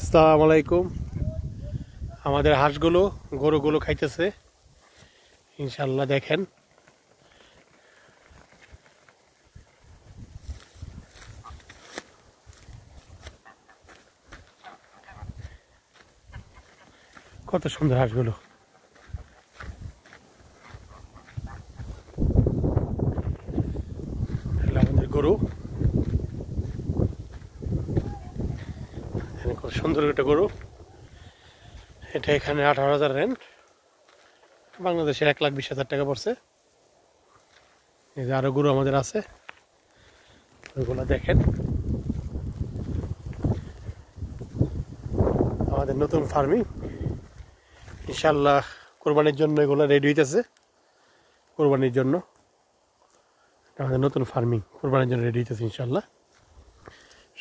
আসসালামু আলাইকুম। আমাদের হাঁসগুলো গরুগুলো খাইতেছে ইনশাল্লাহ। দেখেন কত সুন্দর হাঁসগুলো। আমাদের গরু কত সুন্দর একটা গরু। এটা এখানে 18,000 রেন্ট, বাংলাদেশে 1,20,000 টাকা পড়ছে। এই যে আরো গরু আমাদের আছে, ওইগুলো দেখেন। আমাদের নতুন ফার্মিং ইনশাল্লাহ কোরবানির জন্য এগুলো রেডি হইতেছে। কোরবানির জন্য আমাদের নতুন ফার্মিং কোরবানির জন্য রেডি হইতেছে ইনশাল্লাহ।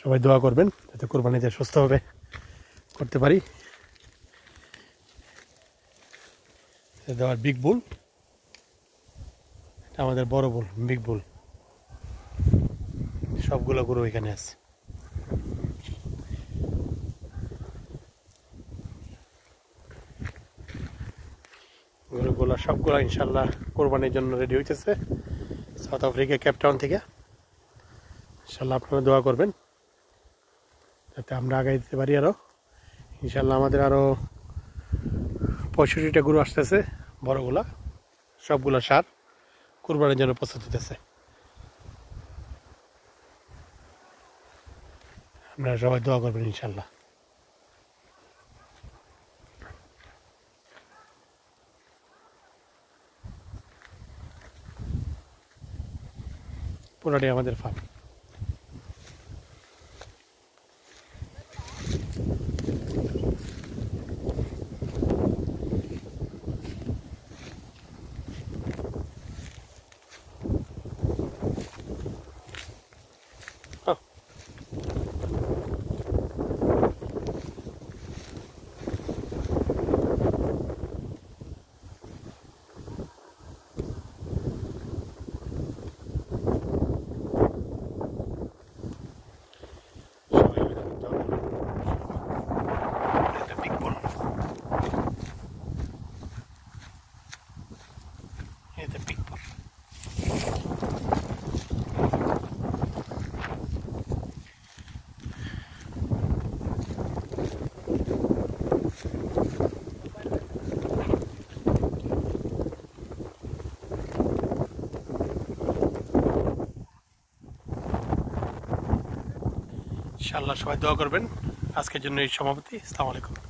সবাই দোয়া করবেন যাতে কোরবানিতে সুস্থভাবে করতে পারি। দেওয়ার বিগ বুল, এটা আমাদের বড় বুল, বিগ বুল। সবগুলো গরু এখানে আছে। গরুগুলো সবগুলো ইনশাল্লাহ কোরবানির জন্য রেডি হইতেছে সাউথ আফ্রিকা কেপটাউন থেকে। ইনশাল্লাহ আপনারা দোয়া করবেন যাতে আমরা আগাই দিতে পারি। আরও ইনশাল্লাহ আমাদের আরও 65টা গরু আসতেছে বড়গুলা, সবগুলো সার কোরবানির জন্য প্রস্তুত হইতেছে। আপনারা সবাই দোয়া করবেন ইনশাল্লাহ। পুরাটাই আমাদের ফার্ম। ইনশাআল্লাহ সবাই দোয়া করবেন। আজকের জন্য এই সমাপ্তি। আসসালামু আলাইকুম।